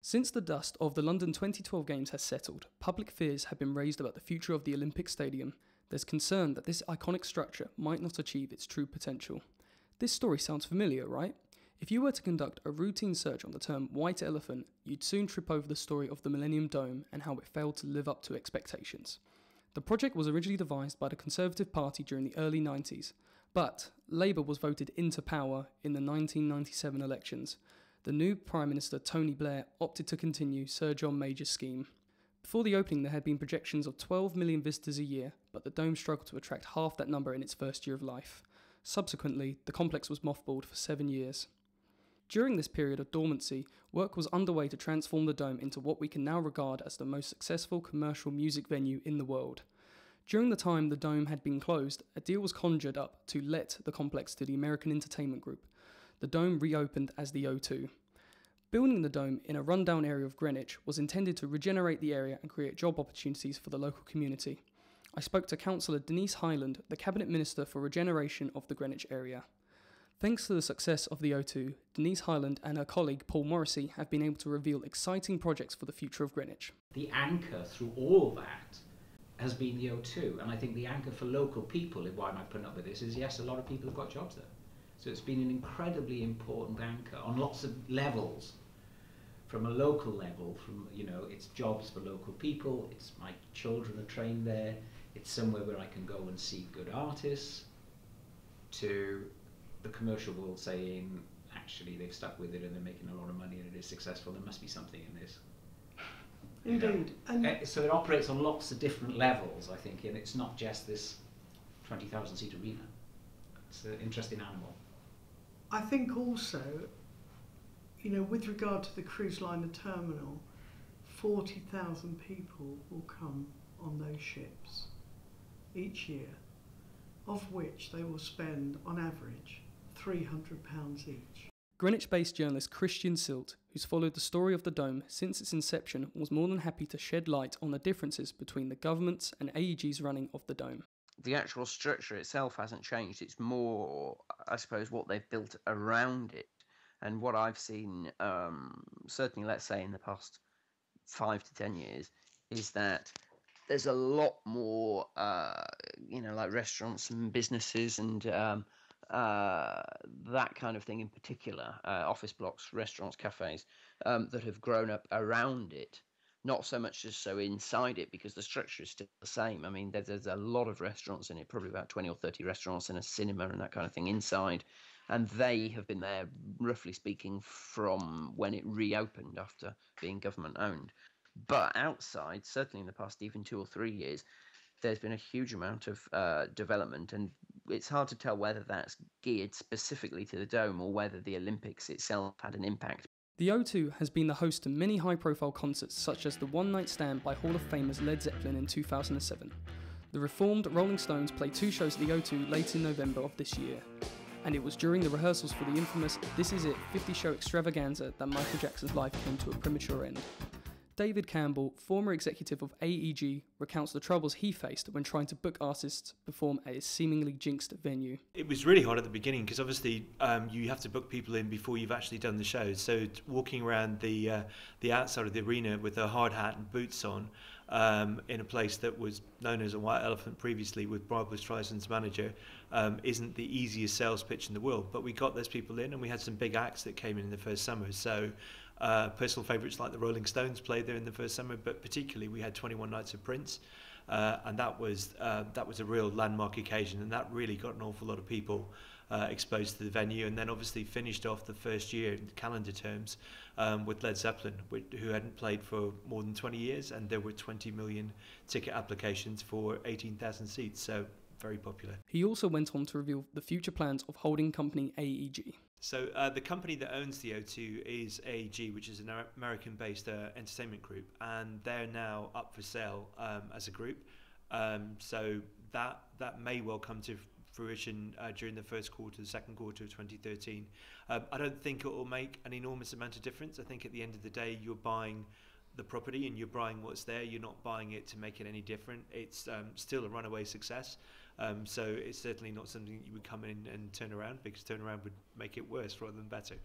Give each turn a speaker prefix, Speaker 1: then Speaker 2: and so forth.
Speaker 1: Since the dust of the London 2012 Games has settled, public fears have been raised about the future of the Olympic Stadium. There's concern that this iconic structure might not achieve its true potential. This story sounds familiar, right? If you were to conduct a routine search on the term white elephant, you'd soon trip over the story of the Millennium Dome and how it failed to live up to expectations. The project was originally devised by the Conservative Party during the early 90s, but Labour was voted into power in the 1997 elections. The new Prime Minister Tony Blair opted to continue Sir John Major's scheme. Before the opening there had been projections of 12 million visitors a year, but the dome struggled to attract half that number in its first year of life. Subsequently, the complex was mothballed for 7 years. During this period of dormancy, work was underway to transform the dome into what we can now regard as the most successful commercial music venue in the world. During the time the dome had been closed, a deal was conjured up to let the complex to the American Entertainment Group. The dome reopened as the O2. Building the dome in a rundown area of Greenwich was intended to regenerate the area and create job opportunities for the local community. I spoke to Councillor Denise Hyland, the Cabinet Minister for Regeneration of the Greenwich area. Thanks to the success of the O2, Denise Hyland and her colleague Paul Morrissey have been able to reveal exciting projects for the future of Greenwich.
Speaker 2: The anchor through all that has been the O2, and I think the anchor for local people, why am I putting up with this, is yes, a lot of people have got jobs there. So it's been an incredibly important anchor on lots of levels. From a local level, it's jobs for local people, it's my children are trained there, it's somewhere where I can go and see good artists, to the commercial world saying, actually they've stuck with it and they're making a lot of money and it is successful, there must be something in this.
Speaker 3: Indeed.
Speaker 2: So it operates on lots of different levels, I think, and it's not just this 20,000 seat arena. It's an interesting animal.
Speaker 3: I think also, with regard to the cruise liner terminal, 40,000 people will come on those ships each year, of which they will spend, on average, £300 each.
Speaker 1: Greenwich-based journalist Christian Silt, who's followed the story of the Dome since its inception, was more than happy to shed light on the differences between the government's and AEG's running of the Dome.
Speaker 4: The actual structure itself hasn't changed. It's more, I suppose, what they've built around it. And what I've seen, certainly, let's say, in the past 5 to 10 years, is that there's a lot more, like restaurants and businesses and that kind of thing in particular, office blocks, restaurants, cafes, that have grown up around it. Not so much just so inside it, because the structure is still the same. I mean, there's a lot of restaurants in it, probably about 20 or 30 restaurants and a cinema and that kind of thing inside. And they have been there, roughly speaking, from when it reopened after being government owned. But outside, certainly in the past even 2 or 3 years, there's been a huge amount of development. And it's hard to tell whether that's geared specifically to the Dome or whether the Olympics itself had an impact.
Speaker 1: The O2 has been the host to many high-profile concerts, such as the one-night stand by Hall of Famers Led Zeppelin in 2007. The reformed Rolling Stones played 2 shows at the O2 late in November of this year. And it was during the rehearsals for the infamous This Is It 50-show extravaganza that Michael Jackson's life came to a premature end. David Campbell, former executive of AEG, recounts the troubles he faced when trying to book artists to perform at his seemingly jinxed venue.
Speaker 5: It was really hard at the beginning because obviously you have to book people in before you've actually done the show. So walking around the outside of the arena with a hard hat and boots on, in a place that was known as a White Elephant previously with Barbara Streisand's manager, isn't the easiest sales pitch in the world. But we got those people in, and we had some big acts that came in the first summer. So personal favourites like the Rolling Stones played there in the first summer, but particularly we had 21 Nights of Prince, and that was a real landmark occasion, and that really got an awful lot of people exposed to the venue. And then obviously finished off the first year in calendar terms with Led Zeppelin, who hadn't played for more than 20 years, and there were 20 million ticket applications for 18,000 seats, so very popular.
Speaker 1: He also went on to reveal the future plans of holding company AEG.
Speaker 5: So the company that owns the O2 is AEG, which is an American-based entertainment group, and they're now up for sale as a group. So that may well come to fruition during the first quarter, the second quarter of 2013. I don't think it will make an enormous amount of difference. I think at the end of the day, you're buying the property and you're buying what's there. You're not buying it to make it any different. It's still a runaway success. So it's certainly not something you would come in and turn around, because turnaround would make it worse rather than better.